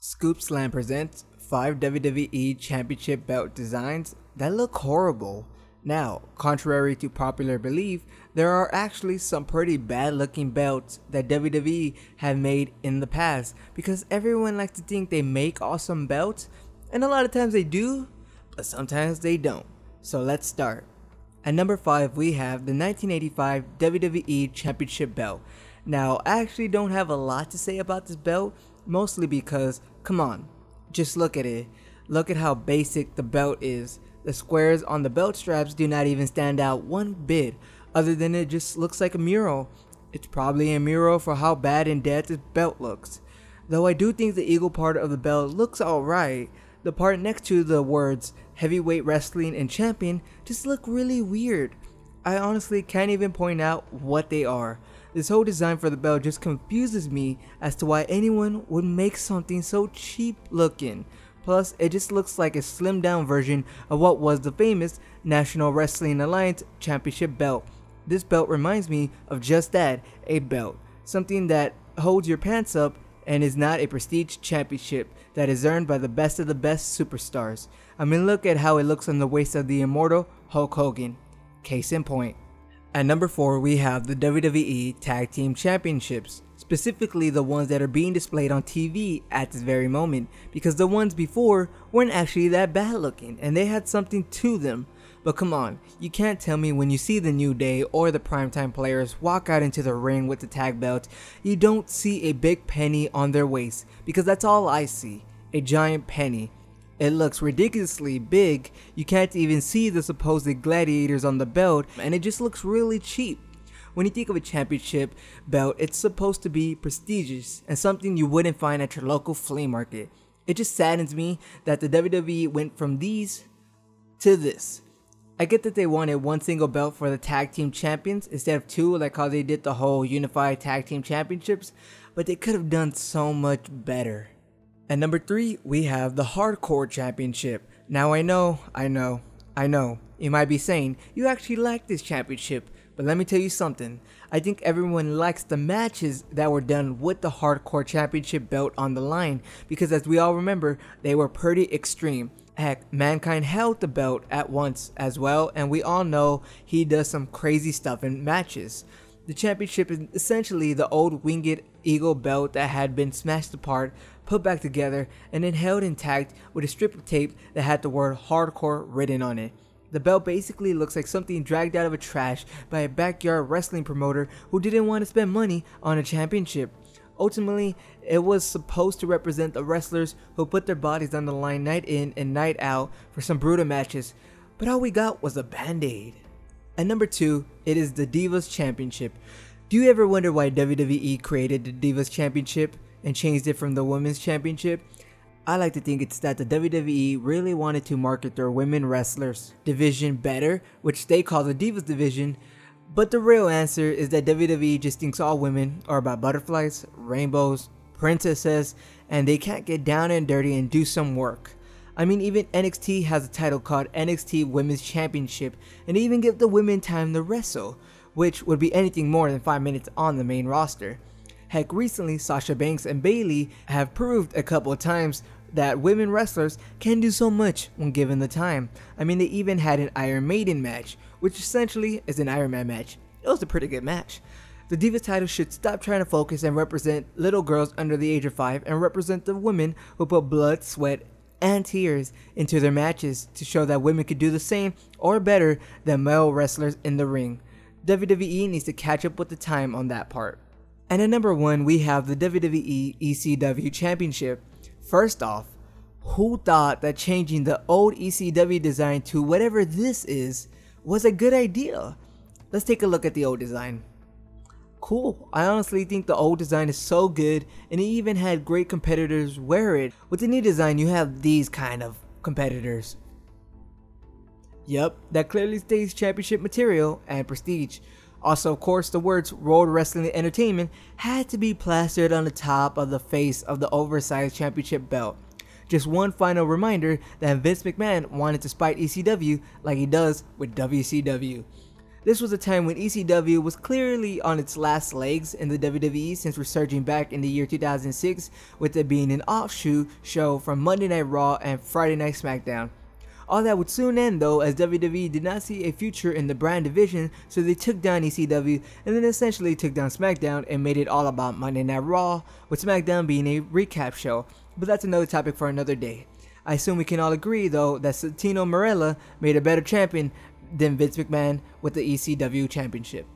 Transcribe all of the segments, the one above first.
Scoop Slam presents 5 WWE Championship Belt designs that look horrible. Now, contrary to popular belief, there are actually some pretty bad looking belts that WWE have made in the past because everyone likes to think they make awesome belts, and a lot of times they do, but sometimes they don't. So let's start. At number 5 we have the 1985 WWE Championship Belt. Now, I actually don't have a lot to say about this belt, mostly because, come on, just look at it. Look at how basic the belt is. The squares on the belt straps do not even stand out one bit, other than it just looks like a mural. It's probably a mural for how bad in dead this belt looks. Though I do think the eagle part of the belt looks alright, the part next to the words heavyweight wrestling and champion just look really weird. I honestly can't even point out what they are. This whole design for the belt just confuses me as to why anyone would make something so cheap looking. Plus, it just looks like a slimmed down version of what was the famous National Wrestling Alliance Championship Belt. This belt reminds me of just that, a belt. Something that holds your pants up and is not a prestige championship that is earned by the best of the best superstars. I mean, look at how it looks on the waist of the immortal Hulk Hogan. Case in point. At number 4 we have the WWE Tag Team Championships, specifically the ones that are being displayed on TV at this very moment, because the ones before weren't actually that bad looking and they had something to them. But come on, you can't tell me when you see the New Day or the Primetime players walk out into the ring with the tag belt, you don't see a big penny on their waist, because that's all I see, a giant penny. It looks ridiculously big, you can't even see the supposed gladiators on the belt, and it just looks really cheap. When you think of a championship belt, it's supposed to be prestigious and something you wouldn't find at your local flea market. It just saddens me that the WWE went from these to this. I get that they wanted one single belt for the tag team champions instead of two, like how they did the whole unified tag team championships, but they could have done so much better. At number 3 we have the Hardcore Championship. Now I know, you might be saying, you actually like this championship, but let me tell you something. I think everyone likes the matches that were done with the Hardcore Championship belt on the line, because as we all remember, they were pretty extreme. Heck, Mankind held the belt at once as well, and we all know he does some crazy stuff in matches. The championship is essentially the old winged eagle belt that had been smashed apart, put back together, and then held intact with a strip of tape that had the word hardcore written on it. The belt basically looks like something dragged out of a trash by a backyard wrestling promoter who didn't want to spend money on a championship. Ultimately, it was supposed to represent the wrestlers who put their bodies on the line night in and night out for some brutal matches, but all we got was a band-aid. At number 2, it is the Divas Championship. Do you ever wonder why WWE created the Divas Championship and changed it from the Women's Championship? I like to think it's that the WWE really wanted to market their women wrestlers division better, which they call the Divas division, but the real answer is that WWE just thinks all women are about butterflies, rainbows, princesses, and they can't get down and dirty and do some work. I mean, even NXT has a title called NXT Women's Championship, and they even give the women time to wrestle, which would be anything more than 5 minutes on the main roster. Heck, recently Sasha Banks and Bayley have proved a couple of times that women wrestlers can do so much when given the time. I mean, they even had an Iron Maiden match, which essentially is an Iron Man match. It was a pretty good match. The Divas title should stop trying to focus and represent little girls under the age of 5 and represent the women who put blood, sweat, and tears into their matches to show that women could do the same or better than male wrestlers in the ring. WWE needs to catch up with the time on that part. And at number 1 we have the WWE ECW Championship. First off, who thought that changing the old ECW design to whatever this is was a good idea? Let's take a look at the old design. Cool. I honestly think the old design is so good, and it even had great competitors wear it. With the new design, you have these kind of competitors. Yep, that clearly states championship material and prestige. Also, of course, the words World Wrestling Entertainment had to be plastered on the top of the face of the oversized championship belt. Just one final reminder that Vince McMahon wanted to spite ECW like he does with WCW. This was a time when ECW was clearly on its last legs in the WWE since resurging back in the year 2006, with it being an offshoot show from Monday Night Raw and Friday Night SmackDown. All that would soon end though, as WWE did not see a future in the brand division, so they took down ECW and then essentially took down SmackDown and made it all about Monday Night Raw, with SmackDown being a recap show, but that's another topic for another day. I assume we can all agree though that Santino Marella made a better champion than Vince McMahon with the ECW Championship.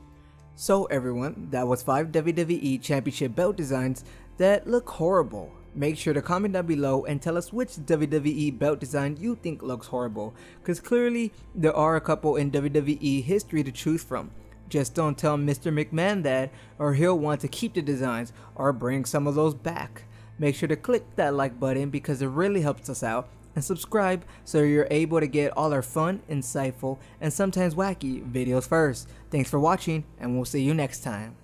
So everyone, that was 5 WWE Championship belt designs that look horrible. Make sure to comment down below and tell us which WWE belt design you think looks horrible, cause clearly there are a couple in WWE history to choose from. Just don't tell Mr. McMahon that, or he'll want to keep the designs or bring some of those back. Make sure to click that like button because it really helps us out, and subscribe so you're able to get all our fun, insightful, and sometimes wacky videos first. Thanks for watching, and we'll see you next time.